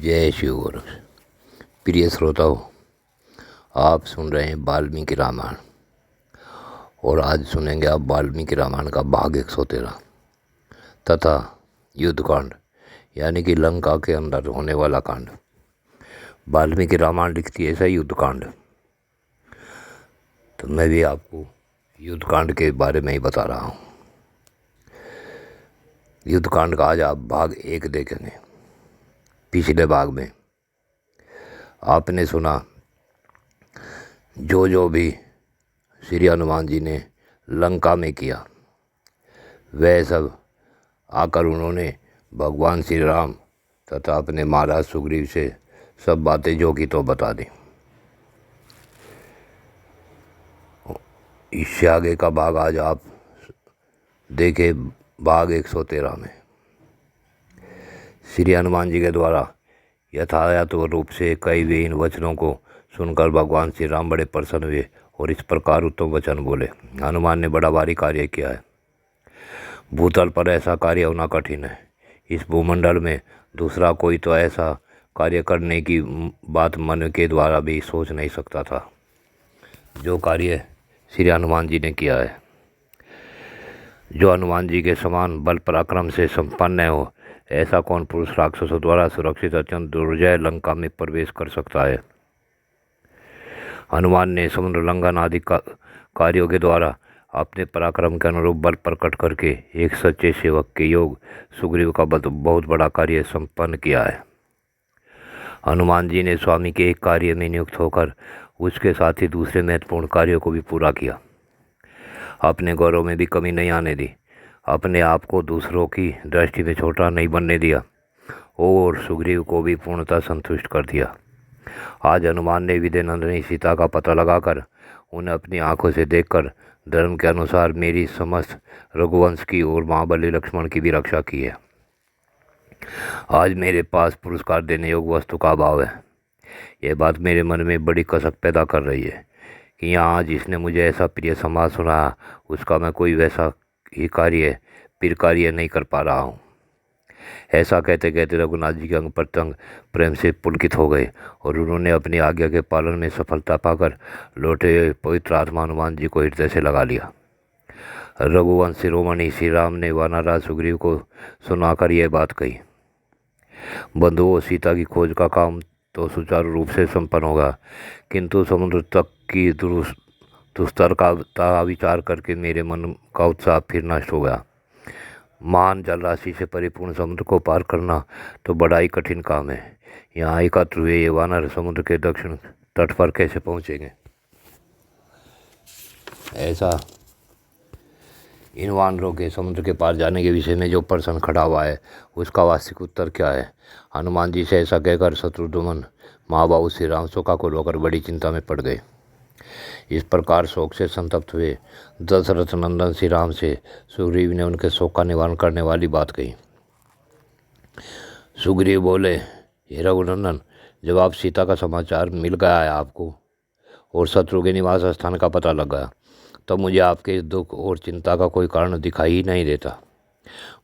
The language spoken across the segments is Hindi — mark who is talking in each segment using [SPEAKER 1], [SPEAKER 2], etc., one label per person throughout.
[SPEAKER 1] जय शिव गुरु। प्रिय श्रोताओं, आप सुन रहे हैं वाल्मीकि रामायण और आज सुनेंगे आप वाल्मीकि रामायण का भाग 113 तथा युद्धकांड यानी कि लंका के अंदर होने वाला कांड। वाल्मीकि रामायण लिखती है ऐसा युद्धकांड, तो मैं भी आपको युद्धकांड के बारे में ही बता रहा हूँ। युद्धकांड का आज आप भाग 1 देखेंगे। पिछले भाग में आपने सुना जो भी श्री हनुमान जी ने लंका में किया, वह सब आकर उन्होंने भगवान श्री राम तथा अपने महाराज सुग्रीव से सब बातें जो की तो बता दी। इससे आगे का भाग आज आप देखें, भाग 113 में श्री हनुमान जी के द्वारा यथायथ रूप से कई हुए इन वचनों को सुनकर भगवान श्री राम बड़े प्रसन्न हुए और इस प्रकार उत्तम वचन बोले। हनुमान ने बड़ा भारी कार्य किया है। भूतल पर ऐसा कार्य होना कठिन है। इस भूमंडल में दूसरा कोई तो ऐसा कार्य करने की बात मन के द्वारा भी सोच नहीं सकता था जो कार्य श्री हनुमान जी ने किया है। जो हनुमान जी के समान बल पराक्रम से संपन्न हो, ऐसा कौन पुरुष राक्षसों द्वारा सुरक्षित अत्यंत दुर्जय लंका में प्रवेश कर सकता है। हनुमान ने समुद्र लंघन आदि कार्यों के द्वारा अपने पराक्रम के अनुरूप बल प्रकट करके एक सच्चे सेवक के योग सुग्रीव का बहुत बड़ा कार्य संपन्न किया है। हनुमान जी ने स्वामी के एक कार्य में नियुक्त होकर उसके साथ ही दूसरे महत्वपूर्ण कार्यों को भी पूरा किया। अपने गौरव में भी कमी नहीं आने दी, अपने आप को दूसरों की दृष्टि में छोटा नहीं बनने दिया और सुग्रीव को भी पूर्णतः संतुष्ट कर दिया। आज हनुमान ने विद्यानंदिनी सीता का पता लगाकर उन्हें अपनी आंखों से देखकर धर्म के अनुसार मेरी समस्त रघुवंश की और महाबली लक्ष्मण की भी रक्षा की है। आज मेरे पास पुरस्कार देने योग्य वस्तु का अभाव है। यह बात मेरे मन में बड़ी कसक पैदा कर रही है कि यहाँ आज जिसने मुझे ऐसा प्रिय संवाद सुनाया, उसका मैं कोई वैसा ही कार्य नहीं कर पा रहा हूँ। ऐसा कहते कहते रघुनाथ जी के अंग प्रत्यंग प्रेम से पुलकित हो गए और उन्होंने अपनी आज्ञा के पालन में सफलता पाकर लौटे हुए पवित्र आत्मा हनुमान जी को हृदय से लगा लिया। रघुवंश शिरोमणि श्री राम ने वानरराज सुग्रीव को सुनाकर यह बात कही। बंधुओं, सीता की खोज का काम तो सुचारू रूप से संपन्न होगा, किंतु समुद्र तक की दुस्तर का विचार करके मेरे मन का उत्साह फिर नष्ट हो गया। महान जलराशि से परिपूर्ण समुद्र को पार करना तो बड़ा ही कठिन काम है। यहाँ एकत्र हुए ये वानर समुद्र के दक्षिण तट पर कैसे पहुँचेंगे। ऐसा इन वानरों के समुद्र के पार जाने के विषय में जो प्रश्न खड़ा हुआ है, उसका वास्तविक उत्तर क्या है। हनुमान जी से ऐसा कहकर शत्रुघ्न महाबाहु श्री राम शोका को लेकर बड़ी चिंता में पड़ गए। इस प्रकार शोक से संतप्त हुए दशरथ नंदन श्री राम से सुग्रीव ने उनके शोक का निवारण करने वाली बात कही। सुग्रीव बोले, हे रघुनंदन, जब आप सीता का समाचार मिल गया है आपको और शत्रु के निवास स्थान का पता लग गया, तब मुझे आपके दुख और चिंता का कोई कारण दिखाई ही नहीं देता।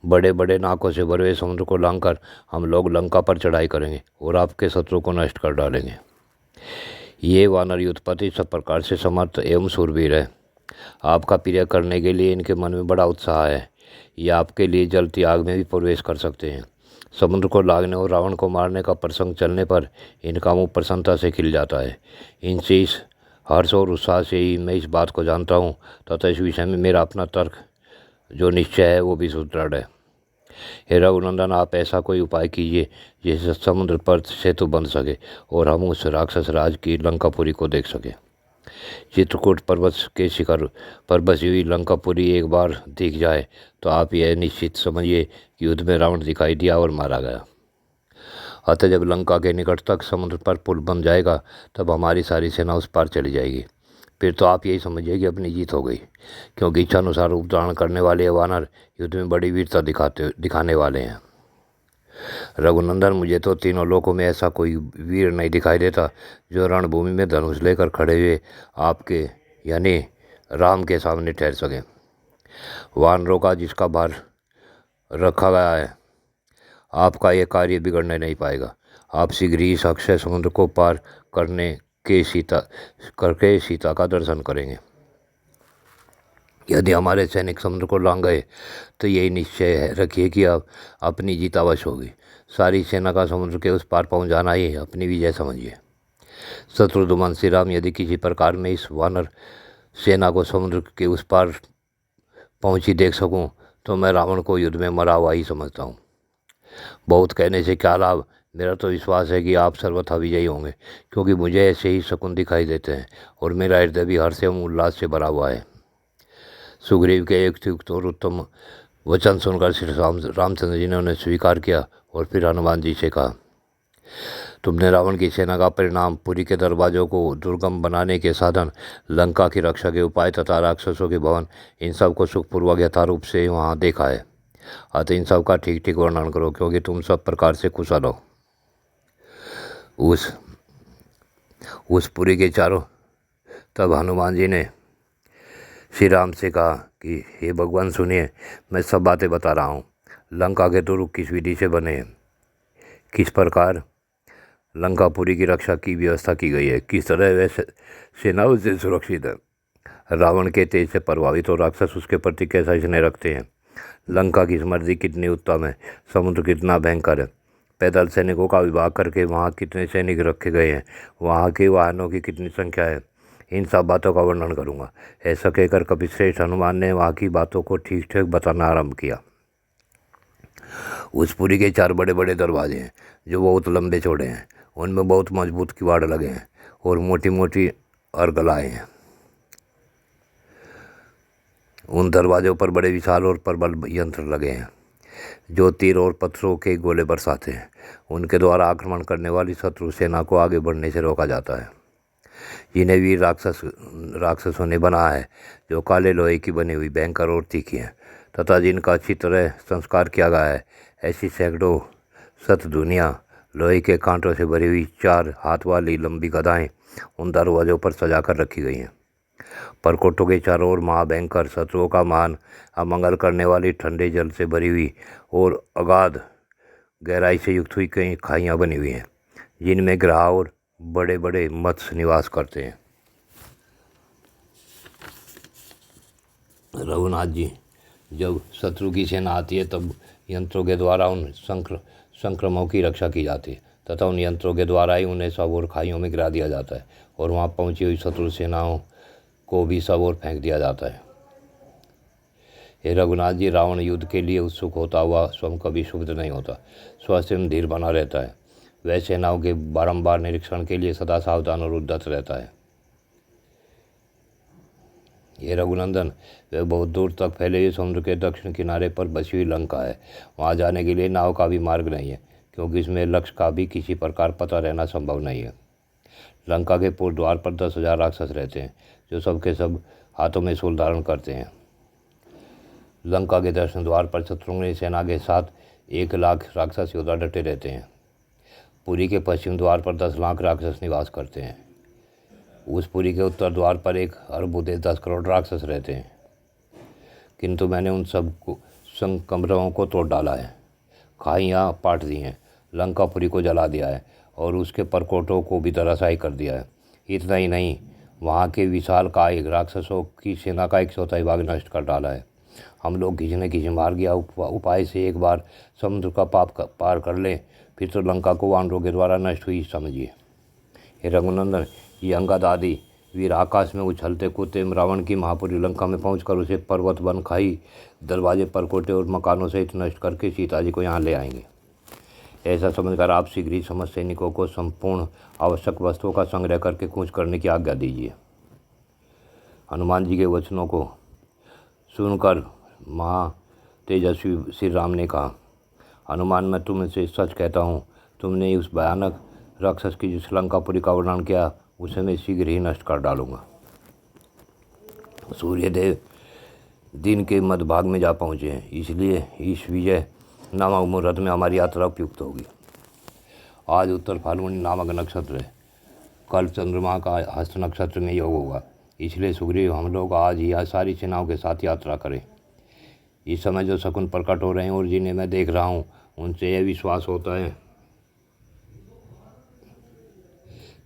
[SPEAKER 1] बड़े बड़े नाकों से भरे हुए समुद्र को लांघकर हम लोग लंका पर चढ़ाई करेंगे और आपके शत्रु को नष्ट कर डालेंगे। ये वानर युद्धपति सब प्रकार से समर्थ एवं शूरवीर है। आपका प्रिय करने के लिए इनके मन में बड़ा उत्साह है। ये आपके लिए जलती आग में भी प्रवेश कर सकते हैं। समुद्र को लागने और रावण को मारने का प्रसंग चलने पर इनका मुँह प्रसन्नता से खिल जाता है। इनसे इस हर्ष और उत्साह से ही मैं इस बात को जानता हूँ तथा इस विषय में मेरा अपना तर्क जो निश्चय है वो भी सुदृढ़ है। हे रघुनंदन, आप ऐसा कोई उपाय कीजिए जिससे समुद्र पर सेतु बन सके और हम उस राक्षस राज की लंकापुरी को देख सके। चित्रकूट पर्वत के शिखर पर बसी हुई लंकापुरी एक बार दिख जाए तो आप यह निश्चित समझिए कि युद्ध में रावण दिखाई दिया और मारा गया। अतः जब लंका के निकट तक समुद्र पर पुल बन जाएगा, तब हमारी सारी सेना उस पार चली जाएगी। फिर तो आप यही समझिए कि अपनी जीत हो गई, क्योंकि इच्छानुसार रूप धारण करने वाले वानर युद्ध में बड़ी वीरता दिखाने वाले हैं। रघुनंदन, मुझे तो तीनों लोकों में ऐसा कोई वीर नहीं दिखाई देता जो रणभूमि में धनुष लेकर खड़े हुए आपके यानी राम के सामने ठहर सके। वानरों का जिसका भार रखा गया है, आपका यह कार्य बिगड़ने नहीं पाएगा। आप शीघ्र ही इस अक्षय समुद्र को पार करके सीता का दर्शन करेंगे। यदि हमारे सैनिक समुद्र को लांग गए तो यही निश्चय रखिए कि अब अपनी जीत अवश्य होगी। सारी सेना का समुद्र के उस पार पहुंच जाना ही अपनी विजय समझिए। शत्रुघ्न श्री राम, यदि किसी प्रकार में इस वानर सेना को समुद्र के उस पार पहुंची देख सकूं तो मैं रावण को युद्ध में मरा हुआ ही समझता हूँ। बहुत कहने से क्या लाभ, मेरा तो विश्वास है कि आप सर्वथा विजयी होंगे, क्योंकि मुझे ऐसे ही शकुन दिखाई देते हैं और मेरा हृदय भी हर्ष एवं उल्लास से भरा हुआ है। सुग्रीव के एक युक्त और उत्तम वचन सुनकर श्री रामचंद्र जी ने उन्हें स्वीकार किया और फिर हनुमान जी से कहा, तुमने रावण की सेना का परिणाम, पुरी के दरवाजों को दुर्गम बनाने के साधन, लंका की रक्षा के उपाय तथा राक्षसों के भवन, इन सब को सुखपूर्वक यथारूप से वहाँ देखा है। अतः इन सब का ठीक ठीक वर्णन करो, क्योंकि तुम सब प्रकार से कुशल हो। उस पुरी के चारों तब हनुमान जी ने श्री राम से कहा कि हे भगवान सुनिए, मैं सब बातें बता रहा हूँ। लंका के दुर्ग किस विधि से बने हैं, किस प्रकार लंकापुरी की रक्षा की व्यवस्था की गई है, किस तरह वह सेनाओं से सुरक्षित है, रावण के तेज से प्रभावित और राक्षस उसके प्रति कैसा स्नेह रखते हैं, लंका की समृद्धि कितनी उत्तम है, समुद्र कितना भयंकर है, पैदल सैनिकों का विभाग करके वहाँ कितने सैनिक रखे गए हैं, वहाँ के वाहनों की कितनी संख्या है, इन सब बातों का वर्णन करूँगा। ऐसा कहकर कपिश्रेष्ठ हनुमान ने वहाँ की बातों को ठीक ठीक बताना आरंभ किया। उस पुरी के 4 बड़े बड़े दरवाजे हैं जो बहुत लंबे चौड़े हैं, उनमें बहुत मजबूत किवाड़ लगे हैं और मोटी मोटी अर्गलाएँ हैं। उन दरवाज़ों पर बड़े विशाल और प्रबल यंत्र लगे हैं जो तीर और पत्थरों के गोले बरसाते हैं। उनके द्वारा आक्रमण करने वाली शत्रु सेना को आगे बढ़ने से रोका जाता है। जिन्हें वीर राक्षसों ने बनाया है, जो काले लोहे की बनी हुई भयंकर और तीखी हैं तथा जिनका अच्छी तरह संस्कार किया गया है, ऐसी सैकड़ों शतधुनियाँ लोहे के कांटों से भरी हुई 4 हाथ वाली लंबी गदाएं उन दरवाज़ों पर सजा कर रखी गई हैं। परकोटों के चारों ओर महाभयंकर शत्रुओं का मान अमंगल करने वाली ठंडे जल से भरी हुई और अगाध गहराई से युक्त हुई कई खाइयाँ बनी हुई हैं, जिनमें ग्रह और बड़े बड़े मत्स्य निवास करते हैं। रघुनाथ जी, जब शत्रु की सेना आती है तब यंत्रों के द्वारा उन संक्रमणों की रक्षा की जाती है तथा उन यंत्रों के द्वारा ही उन्हें सब और खाइयों में गिरा दिया जाता है और वहाँ पहुँची हुई शत्रु सेनाओं को भी सब और फेंक दिया जाता है। हे रघुनाथ जी, रावण युद्ध के लिए उत्सुक होता हुआ स्वयं कभी क्षुब्ध नहीं होता, स्वयं धीर बना रहता है। वह सेनाओं के बारंबार निरीक्षण के लिए सदा सावधान और उद्यत रहता है। ये रघुनंदन, वह बहुत दूर तक फैले हुए समुद्र के दक्षिण किनारे पर बसी हुई लंका है। वहाँ जाने के लिए नाव का भी मार्ग नहीं है, क्योंकि इसमें लक्ष्य का भी किसी प्रकार पता रहना संभव नहीं है। लंका के पूर्व द्वार पर 10,000 राक्षस रहते हैं, जो सबके सब हाथों में शूल धारण करते हैं। लंका के दक्षिण द्वार पर शत्रुघ्न सेना के साथ 1 लाख राक्षस योद्धा डटे रहते हैं। पुरी के पश्चिम द्वार पर 10 लाख राक्षस निवास करते हैं। उस पुरी के उत्तर द्वार पर 1 अरब 10 करोड़ राक्षस रहते हैं, किंतु मैंने उन सब संकमरों को तोड़ डाला है, खाइयाँ पाट दी हैं, लंकापुरी को जला दिया है और उसके परकोटों को भी धराशायी कर दिया है। इतना ही नहीं, वहाँ के विशाल कायिक राक्षसों की सेना का 1/4 भाग नष्ट कर डाला है। हम लोग किसी न किसी मार्ग या उपाय से एक बार समुद्र का पार कर लें, फिर तो लंका को वानरों के द्वारा नष्ट हुई समझिए। हे रघुनंदन, ये अंगद आदि वीर आकाश में उछलते कूदते रावण की महापुरी लंका में पहुंचकर उसे पर्वत, वन, खाई, दरवाजे, परकोटे और मकानों सहित नष्ट करके सीता जी को यहाँ ले आएंगे। ऐसा समझकर आप शीघ्र ही समस्त सैनिकों को संपूर्ण आवश्यक वस्तुओं का संग्रह करके कूच करने की आज्ञा दीजिए। हनुमान जी के वचनों को सुनकर तेजस्वी श्री राम ने कहा, हनुमान, मैं तुमसे सच कहता हूँ, तुमने उस भयानक राक्षस की जिस लंकापुरी का वर्णन किया उसे मैं शीघ्र ही नष्ट कर डालूंगा। सूर्यदेव दिन के मध्यभाग में जा पहुँचे हैं, इसलिए इस विजय नामक मुहूर्त में हमारी यात्रा उपयुक्त होगी। आज उत्तर फाल्गुनी नामक नक्षत्र है, कल चंद्रमा का हस्त नक्षत्र में योग होगा, इसलिए सुग्रीव, हम लोग आज ही सारी सेनाओं के साथ यात्रा करें। इस समय जो शकुन प्रकट हो रहे हैं और जिन्हें मैं देख रहा हूँ, उनसे यह विश्वास होता है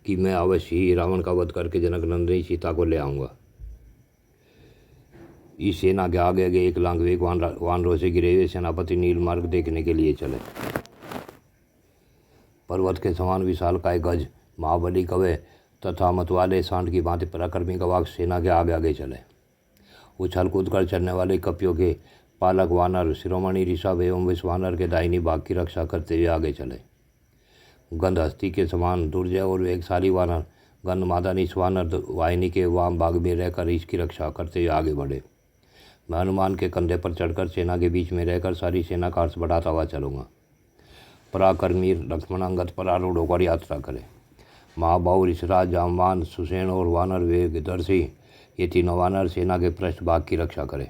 [SPEAKER 1] कि मैं अवश्य ही रावण का वध करके जनकनंदिनी सीता को ले आऊँगा। इस सेना के आगे आगे एक लाख वेग वानरों से गिरे हुए सेनापति नीलमार्ग देखने के लिए चले। पर्वत के समान विशालकाय गज महाबली कवय तथा मतवाले सांड की भांति पराक्रमी गवाक्ष सेना के आगे आगे चले। उछल कूद कर चलने वाले कपियों के पालक वानर शिरोमणि ऋषभ एवं विश्वानर के दाहिनी भाग की रक्षा करते हुए आगे चले। गंधहस्ती के समान दुर्जय और वेगशाली वानर गंधमादा निश्वानर वाहिनी के वाम भाग में रहकर इसकी रक्षा करते हुए आगे बढ़े। मैं हनुमान के कंधे पर चढ़कर सेना के बीच में रहकर सारी सेना का हर्ष बढ़ाता हुआ चलूँगा। पराक्रमी लक्ष्मण अंगद पर आरूढ़ होकर यात्रा करे। महाबाहु ऋषराज जामवान सुसेन और वानर वेगदर्शी ये तीनों वानर सेना के पृष्ठभाग की रक्षा करे।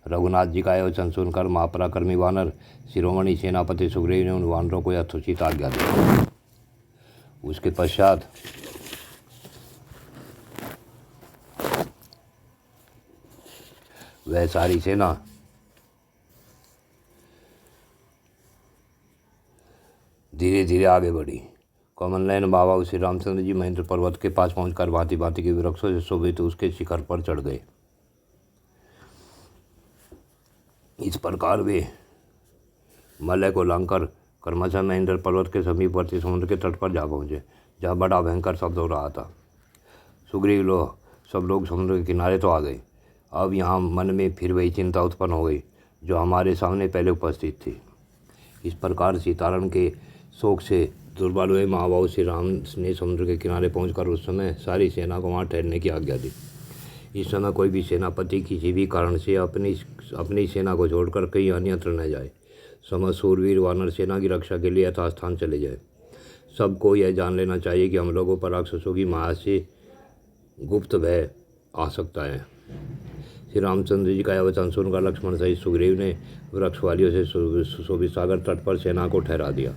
[SPEAKER 1] रघुनाथ जी का यह वचन सुनकर महापराक्रमी वानर शिरोमणि सेनापति सुग्रीव ने उन वानरों को यथोचित आज्ञा दी। उसके पश्चात वह सारी सेना धीरे धीरे आगे बढ़ी। कमल नयन बाबा श्री रामचंद्र जी महेंद्र पर्वत के पास पहुंचकर भांति भांति के वृक्षों से शोभित उसके शिखर पर चढ़ गए। इस प्रकार वे मलय को लांघकर क्रमशः महेंद्र पर्वत के समीपवर्ती समुद्र के तट पर जा पहुंचे, जहाँ बड़ा भयंकर शब्द हो रहा था। सुग्रीव सब लोग समुद्र के किनारे तो आ गए। अब यहाँ मन में फिर वही चिंता उत्पन्न हो गई जो हमारे सामने पहले उपस्थित थी। इस प्रकार सीताराम के शोक से दुर्बल हुए महाबाहु श्री राम ने समुद्र के किनारे पहुंचकर उस समय सारी सेना को वहाँ ठहरने की आज्ञा दी। इस समय कोई भी सेनापति किसी भी कारण से अपनी सेना को छोड़कर कहीं अन्यत्र न जाए। समस्त शूरवीर वानर सेना की रक्षा के लिए यथास्थान चले जाए। सबको यह जान लेना चाहिए कि हम लोगों पर राक्षसों की माया से गुप्त भय आ सकता है। श्री रामचंद्र जी का यह वचन सुनकर लक्ष्मण सहित सुग्रीव ने वृक्षवालियों से सुशोभित सागर तट पर सेना को ठहरा दिया।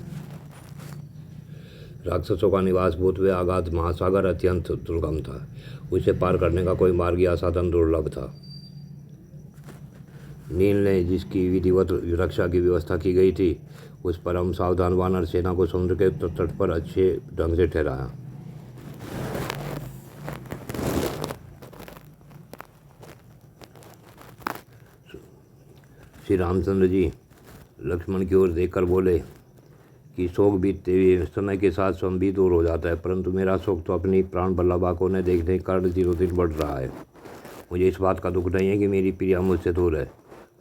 [SPEAKER 1] राक्षसों का निवास भूत व आगाध महासागर अत्यंत दुर्गम था। उसे पार करने का कोई मार्ग या साधन दुर्लभ था। नील ने जिसकी विधिवत रक्षा की व्यवस्था की गई थी, उस परम सावधान वानर सेना को समुद्र के तट पर अच्छे ढंग से ठहराया। श्री रामचंद्र जी लक्ष्मण की ओर देखकर बोले कि शोक बीतते हुए समय के साथ स्वयं भी दूर हो जाता है, परंतु मेरा शोक तो अपनी प्राण बल्लभा को न देखने के कारण दिनों दिन बढ़ रहा है। मुझे इस बात का दुख नहीं है कि मेरी प्रिया मुझसे दूर है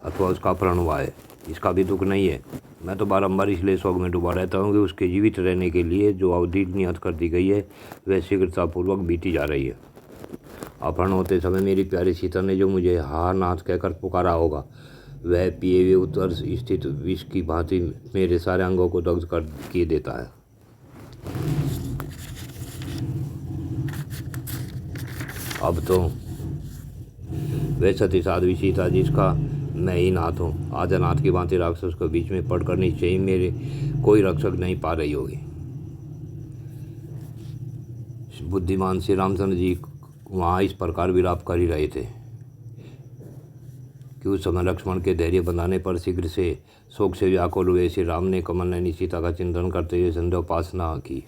[SPEAKER 1] अथवा उसका प्रण हुआ है, इसका भी दुख नहीं है। मैं तो बारंबार इसलिए शोक में डूबा रहता हूँ कि उसके जीवित रहने के लिए जो अवधि नियत कर दी गई है वह शीघ्रतापूर्वक बीती जा रही है। अपहरण होते समय मेरी प्यारी सीता ने जो मुझे हा नाथ कहकर पुकारा होगा, वह पिए हुए उत्तर स्थित विष की भांति मेरे सारे अंगों को दग्ध कर किए देता है। अब तो वह सती साध्वी सीता जिसका मैं ही नाथ हूँ, आदिनाथ की भांति राक्षस को बीच में पड़कर निश्चय ही मेरे कोई रक्षक नहीं पा रही होगी। बुद्धिमान श्री रामचंद्र जी वहाँ इस प्रकार विलाप कर ही रहे थे कि उस समय लक्ष्मण के धैर्य बंधाने पर शीघ्र से शोक से व्याकुल हुए श्री राम ने कमल नयनी सीता का चिंतन करते हुए संध्योपासना की।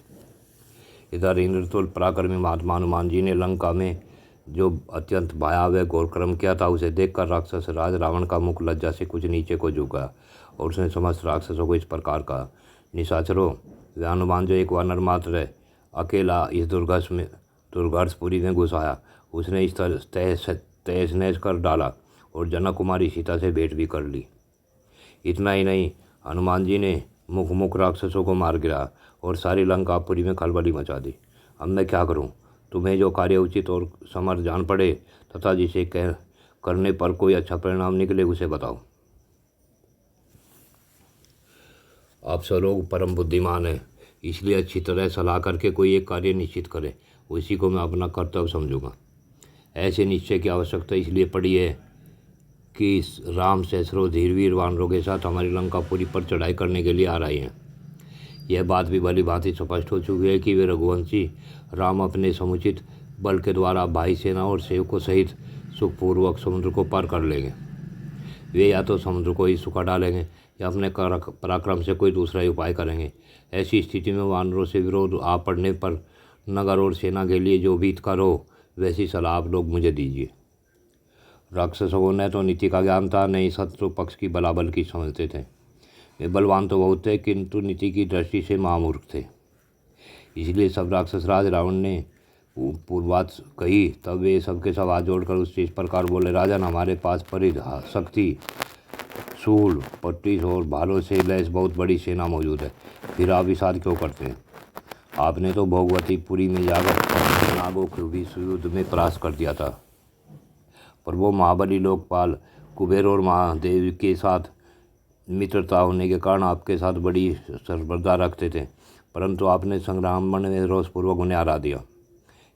[SPEAKER 1] इधर इंद्रतुल पराक्रमी महात्मा हनुमान जी ने लंका में जो अत्यंत भयावह घोर कर्म किया था, उसे देखकर राक्षस राज रावण का मुख लज्जा से कुछ नीचे को झुका और उसने समस्त राक्षसों को इस प्रकार कहा, निशाचरों, वह हनुमान जो एक वानर मात्र है, अकेला इस दुर्घर्षपुरी में घुस आया। उसने इस तहस नहस कर डाला और जनक कुमारी सीता से भेंट भी कर ली। इतना ही नहीं, हनुमान जी ने मुख राक्षसों को मार गिरा और सारी लंकापुरी में खलबली मचा दी। अब मैं क्या करूं? तुम्हें जो कार्य उचित और समर्थ जान पड़े तथा जिसे करने पर कोई अच्छा परिणाम निकले उसे बताओ। आप सब लोग परम बुद्धिमान हैं, इसलिए अच्छी तरह सलाह करके कोई एक कार्य निश्चित करें, उसी को मैं अपना कर्तव्य समझूंगा। ऐसे निश्चय की आवश्यकता इसलिए पड़ी है कि राम सहस्रों धीरवीर वानरों के साथ हमारी लंकापुरी पर चढ़ाई करने के लिए आ रहे हैं। यह बात भी भली भांति स्पष्ट हो चुकी है कि वे रघुवंशी राम अपने समुचित बल के द्वारा भाई सेना और सेवकों सहित सुखपूर्वक समुद्र को पार कर लेंगे। वे या तो समुद्र को ही सुखा डालेंगे या अपने पराक्रम से कोई दूसरा ही उपाय करेंगे। ऐसी स्थिति में वानरों से विरोध आ पड़ने पर नगर और सेना के लिए जो भी करो, वैसी सलाह आप लोग मुझे दीजिए। राक्षसों को न तो नीति का ज्ञान था, न ही शत्रु पक्ष की बलाबल की समझते थे। वे बलवान तो बहुत थे, किंतु नीति की दृष्टि से महामूर्ख थे। इसलिए सब राक्षस राज रावण ने पूर्वात कही, तब वे सबके सब हाथ जोड़कर उससे इस प्रकार बोले, राजन, हमारे पास परिध, शक्ति, सूल, पट्टिस और भालों से लैस बहुत बड़ी सेना मौजूद है, फिर आप विषाद क्यों करते हैं? आपने तो भोगवतीपुरी में जाकर नागों को भी युद्ध में परास्त कर दिया था, पर वो महाबली लोकपाल कुबेर और महादेव के साथ मित्रता होने के कारण आपके साथ बड़ी सर्वदा रखते थे, परंतु आपने संग्राम में रोषपूर्वक उन्हें हरा दिया,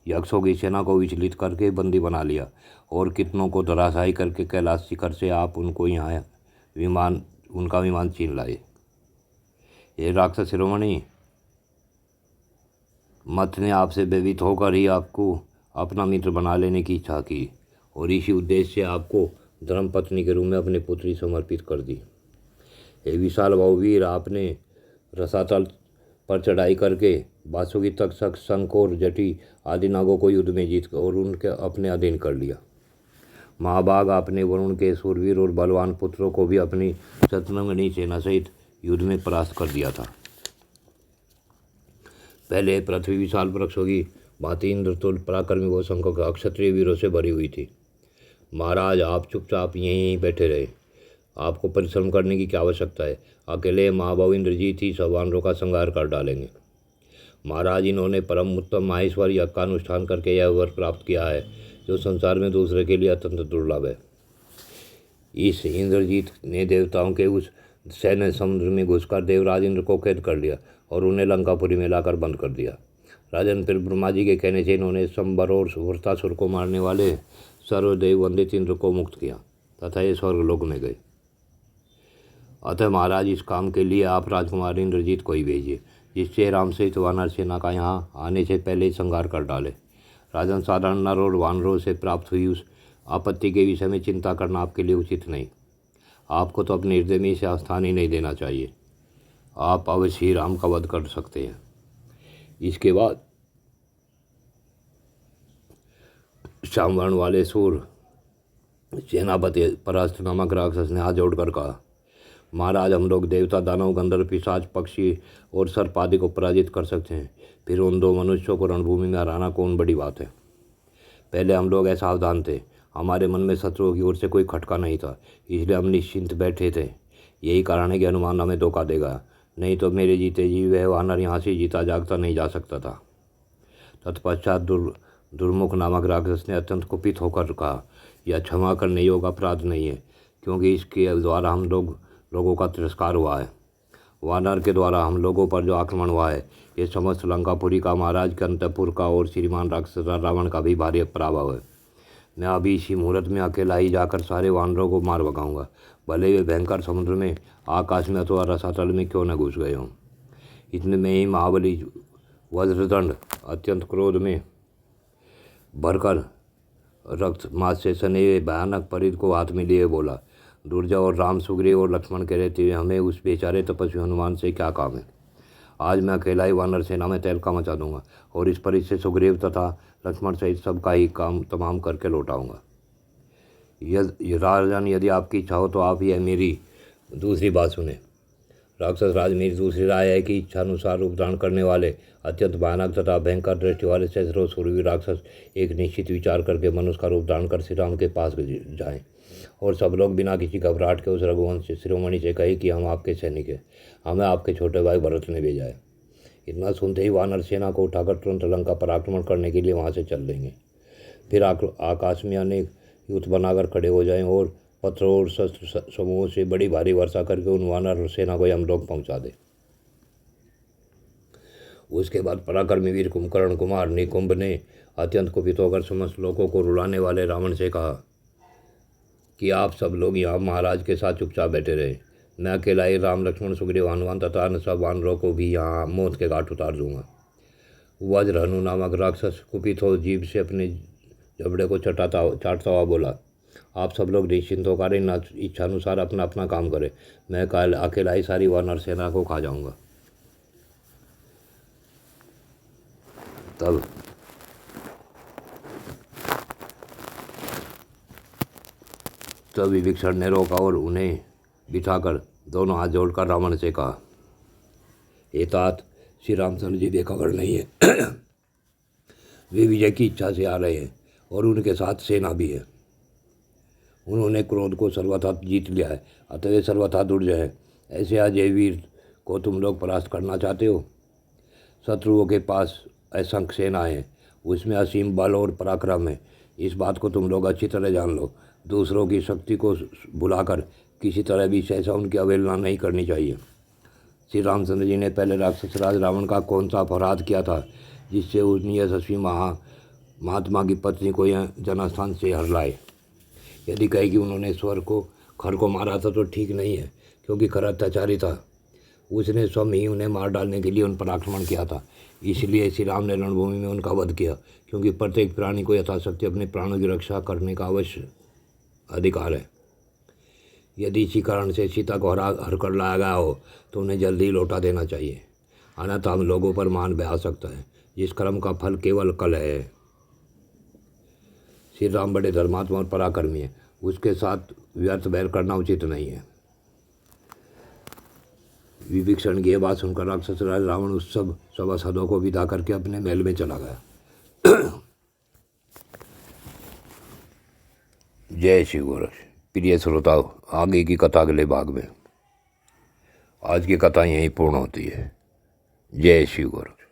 [SPEAKER 1] यक्षों की सेना को विचलित करके बंदी बना लिया और कितनों को धराशायी करके कैलाश शिखर से आप उनको यहाँ उनका विमान छीन लाए। ये राक्षस शिरोमणि, मत ने आपसे भयभीत होकर ही आपको अपना मित्र बना लेने की इच्छा की और इसी उद्देश्य से आपको धर्मपत्नी के रूप में अपनी पुत्री समर्पित कर दी। हे विशाल बहुवीर, आपने रसातल पर चढ़ाई करके वासुकी, तक्षक, शंख और जटी आदि नागों को युद्ध में जीत और उनके अपने अधीन कर लिया। महाभाग, आपने वरुण के सूरवीर और बलवान पुत्रों को भी अपनी शतरंगिणी सेना सहित युद्ध में परास्त कर दिया था। पहले पृथ्वी विशाल वृक्षों की भांति इंद्रतुल्य पराक्रमी व शंखों के अक्षत्रिय वीरों से भरी हुई थी। महाराज, आप चुपचाप यहीं बैठे रहे, आपको परिश्रम करने की क्या आवश्यकता है? अकेले महाभाव इंद्रजीत ही सब वानरों का संहार कर डालेंगे। महाराज, इन्होंने परम उत्तम माहेश्वर यज्ञ का अनुष्ठान करके यह वर प्राप्त किया है, जो संसार में दूसरे के लिए अत्यंत दुर्लभ है। इस इंद्रजीत ने देवताओं के उस सैन्य समुद्र में घुसकर देवराज इंद्र को कैद कर लिया और उन्हें लंकापुरी में लाकर बंद कर दिया। राजन, फिर ब्रह्मा जी के कहने से इन्होंने संबर और वृतासुर को मारने वाले सर्वदेव वंदित इंद्र को मुक्त किया तथा ये स्वर्गलोक में गए। अतः महाराज, इस काम के लिए आप राजकुमार इंद्रजीत को ही भेजिए, जिससे राम सहित वानर सेना का यहाँ आने से पहले ही संहार कर डाले। राजन, साधारण नर और वानरों से प्राप्त हुई उस आपत्ति के विषय में चिंता करना आपके लिए उचित नहीं। आपको तो अपने हृदय में इसे स्थान ही नहीं देना चाहिए। आप अवश्य ही राम का वध कर सकते हैं। इसके बाद श्यामवर्ण वाले सूर सेनापति परास्त नामक राक्षस ने हाथ जोड़कर कहा, महाराज, हम लोग देवता, दानव, गंधर्व, पिशाच, पक्षी और सर्प आदि को पराजित कर सकते हैं, फिर उन दो मनुष्यों को रणभूमि में हराना कौन बड़ी बात है? पहले हम लोग असावधान थे, हमारे मन में शत्रुओं की ओर से कोई खटका नहीं था, इसलिए हम निश्चिंत बैठे थे। यही कारण है कि हनुमान हमें धोखा देगा, नहीं तो मेरे जीते जी वह वानर यहाँ से जीता जागता नहीं जा सकता था। तत्पश्चात दुर्मुख नामक राक्षस ने अत्यंत कुपित होकर कहा, यह क्षमा करने योग्य अपराध नहीं है, क्योंकि इसके द्वारा हम लोगों का तिरस्कार हुआ है। वानर के द्वारा हम लोगों पर जो आक्रमण हुआ है, ये समस्त लंकापुरी का, महाराज के अंतपुर का और श्रीमान राक्षस रावण का भी भारी पराभव है। मैं अभी इसी मुहूर्त में अकेला ही जाकर सारे वानरों को मार भगाऊंगा, भले वे भयंकर समुद्र में, आकाश में अथवा रसातल में क्यों न घुस गए हों। इतने में ही महाबली वज्रदंड अत्यंत क्रोध में भरकर रक्त मास से सने हुए भयानक परिध को हाथ में लिए बोला, दुर्जय और राम, सुग्रीव और लक्ष्मण के रहते हुए हमें उस बेचारे तपस्वी हनुमान से क्या काम है? आज मैं अकेला ही वानर सेना में तहलका मचा दूंगा और इस परिध से सुग्रीव तथा लक्ष्मण सहित सबका ही काम तमाम करके लौटाऊंगा। राजन, यदि आपकी इच्छा हो तो आप यह मेरी दूसरी बात सुने। राक्षस राज, मेरी दूसरी राय है कि इच्छानुसार रूप धारण करने वाले अत्यंत भयानक तथा भयंकर दृष्टि वाले सहस्रों सूरवीर राक्षस एक निश्चित विचार करके मनुष्य का रूप धारण कर श्री राम के पास जाएं और सब लोग बिना किसी घबराहट के उस रघुवंश शिरोमणि से कहे कि हम आपके सैनिक हैं, हमें आपके छोटे भाई भरत ने भेजा है। इतना सुनते ही वानर सेना को उठाकर तुरंत लंका पर आक्रमण करने के लिए वहाँ से चल देंगे। फिर आकाश में अनेक युद्ध बनाकर खड़े हो जाएं और पत्थरों और शस्त्र समूहों से बड़ी भारी वर्षा करके उन वानर सेना को यमलोक पहुंचा दे। उसके बाद पराक्रमी वीर कुंभकर्ण कुमार निकुंभ ने अत्यंत कुपित होकर समस्त लोगों को रुलाने वाले रावण से कहा कि आप सब लोग यहाँ महाराज के साथ चुपचाप बैठे रहे, मैं अकेला ही राम, लक्ष्मण, सुग्रीव, हनुमान तथा अन्य सब वानरों को भी यहाँ मौत के घाट उतार दूंगा। वज्रहनु नामक राक्षस कुपित हो जीभ से अपने जबड़े को चाटता हुआ बोला, आप सब लोग निश्चिंत होकर इन इच्छानुसार अपना अपना काम करें, मैं कल अकेला ही सारी वानर सेना को खा जाऊंगा। तब विभीषण ने रोका और उन्हें बिठाकर दोनों हाथ जोड़कर रावण से कहा, हे तात, श्री रामचंद्र जी बेखबर नहीं है। वे विजय की इच्छा से आ रहे हैं और उनके साथ सेना भी है। उन्होंने क्रोध को सर्वथा जीत लिया है, अतः वे सर्वथा दुर्जय है। ऐसे अजय वीर को तुम लोग परास्त करना चाहते हो। शत्रुओं के पास असंख्य सेना है, उसमें असीम बल और पराक्रम है। इस बात को तुम लोग अच्छी तरह जान लो। दूसरों की शक्ति को भुलाकर किसी तरह भी सहसा उनकी अवहेलना नहीं करनी चाहिए। श्री रामचंद्र जी ने पहले राक्षस राज रावण का कौन सा अपराध किया था जिससे उस यशस्वी महात्मा की पत्नी को यह जनस्थान से हर लाए। यदि कहे कि उन्होंने स्वर को खर को मारा था तो ठीक नहीं है, क्योंकि खर अत्याचारी था। उसने स्वयं ही उन्हें मार डालने के लिए उन पर आक्रमण किया था। इसलिए श्री राम ने रणभूमि में उनका वध किया, क्योंकि प्रत्येक प्राणी को यथाशक्ति अपने प्राणों की रक्षा करने का अवश्य अधिकार है। यदि इसी कारण से सीता को हर कर लाया गया हो तो उन्हें जल्दी लौटा देना चाहिए, अन्यथा हम लोगों पर मान बह सकता है, जिस कर्म का फल केवल कल है। श्री राम बड़े धर्मात्मा और पराक्रमी है, उसके साथ व्यर्थ बैर करना उचित नहीं है। विभीषण की यह बात सुनकर राक्षस राज रावण उस सब सभासदों को विदा करके अपने महल में चला गया। जय श्री गुरु। प्रिय श्रोताओ, आगे की कथा अगले भाग में। आज की कथा यहीं पूर्ण होती है। जय श्री गुरु।